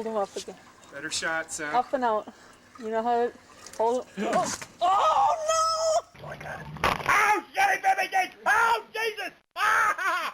hold him up again. Better shot, son. Up and out. You know how to hold him. Oh no! Oh, I got it. Oh, shit, baby! Oh, Jesus! Ah!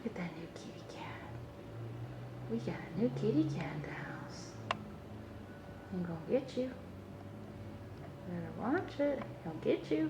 Look at that new kitty cat. We got a new kitty cat in the house. I'm gonna get you. Better watch it. He'll get you.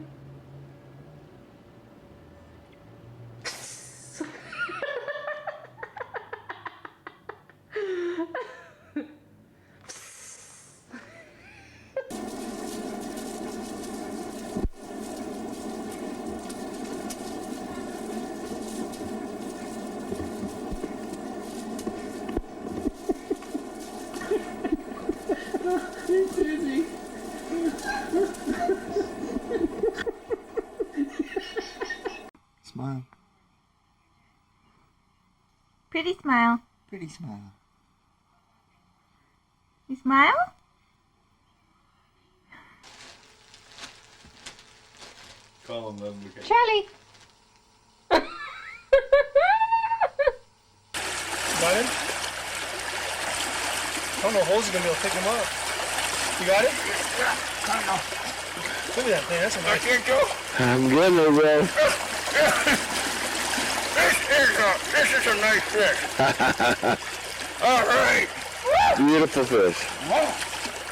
Smile. Pretty smile. Pretty smile. You smile? Call him then. Charlie. Got him? I don't know holes are gonna be able to pick him up. You got it? I don't know. Look at that thing. That's a nice. I'm getting it, bro. This is a nice fish. All right. Beautiful fish.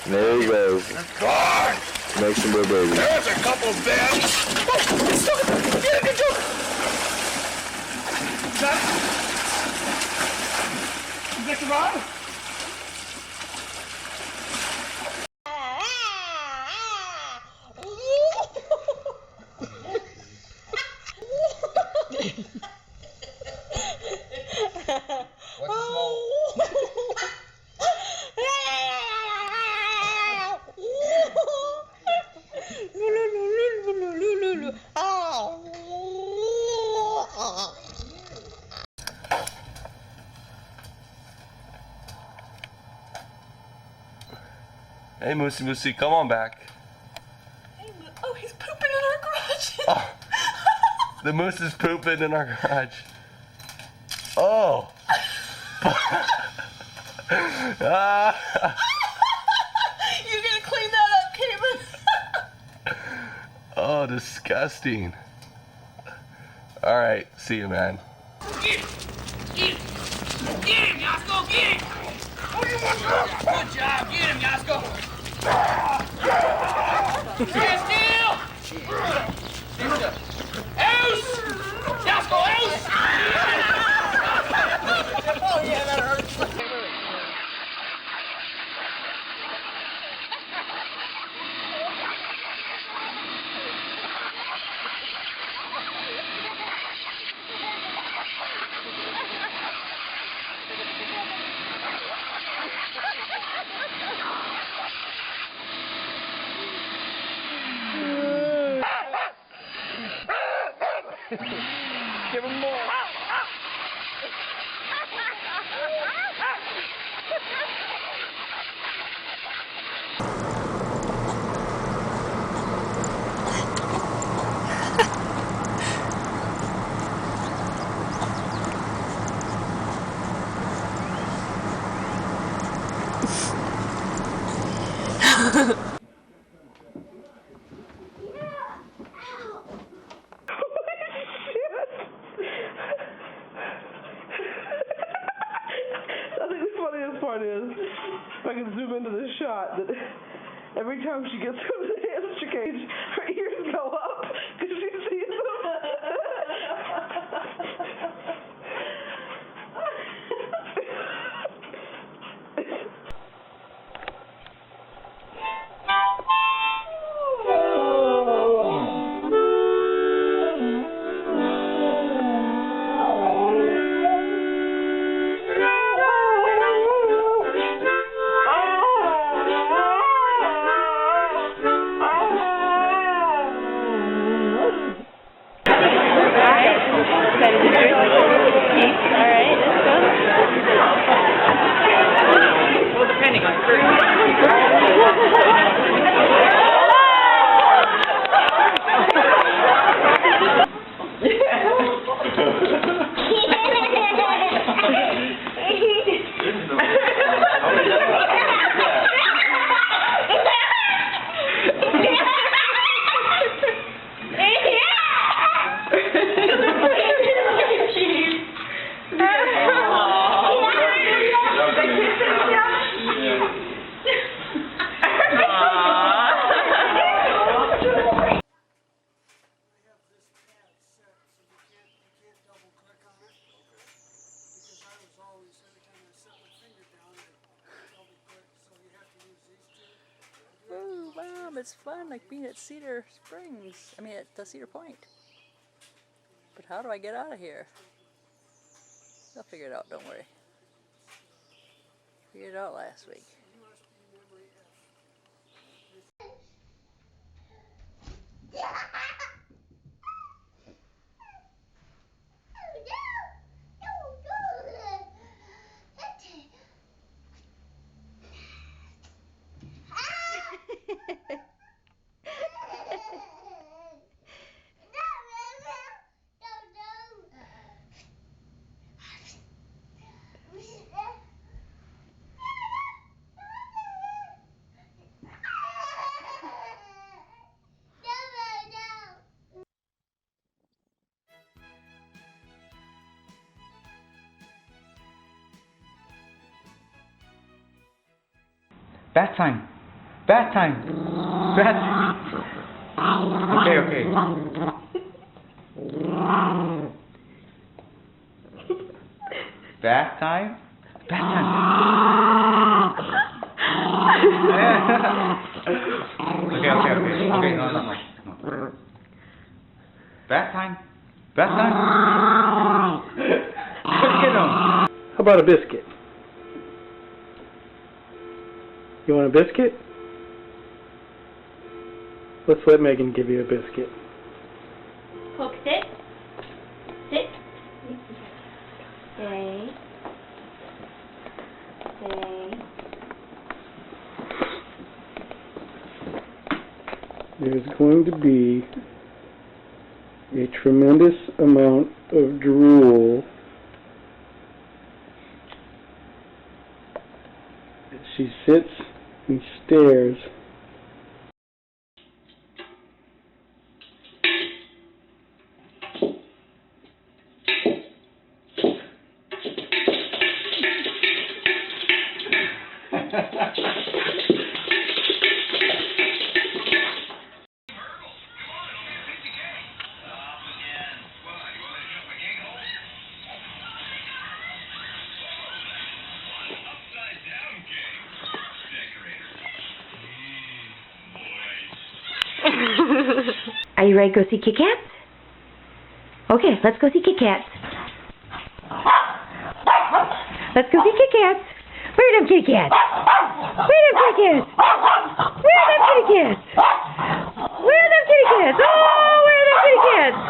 There he goes. It's gone. Make some more babies. There's a couple of them. You got the rod? Hey, Moosey Moosey, come on back. Oh, he's pooping in our garage. Oh, the moose is pooping in our garage. Oh. Ah. You gotta clean that up, Caitlin. Oh, disgusting. All right, see you, man. Get him. Get him, Yasko. Get him. Good job. Get him, Yasko. Stand still. Ouse. Yasko, ouse. Oh yeah, that hurts. Give him more. Part is, if I can zoom into the shot, that every time she gets to the hamster cage, her ears go up because she sees them. job. It's fun, like being at Cedar Springs. I mean, at Cedar Point. But how do I get out of here? I'll figure it out, don't worry. Figured it out last week. Bath time! Bath time! Bath. Okay. Bath time? Bath time! Okay, no. Bath time! Bath time! Get him! How about a biscuit? You want a biscuit? Let's let Megan give you a biscuit. Poke, sit. Sit. Stay. Stay. There's going to be a tremendous amount of drool as she sits and stares. Are you ready to go see Kit Kats? Okay, let's go see Kit Kats. Let's go see Kit Kats. Where are them kitty cats? Where are them kitty cats? Where are them kitty cats? Where are them kitty cats? Oh, where are them kitty cats?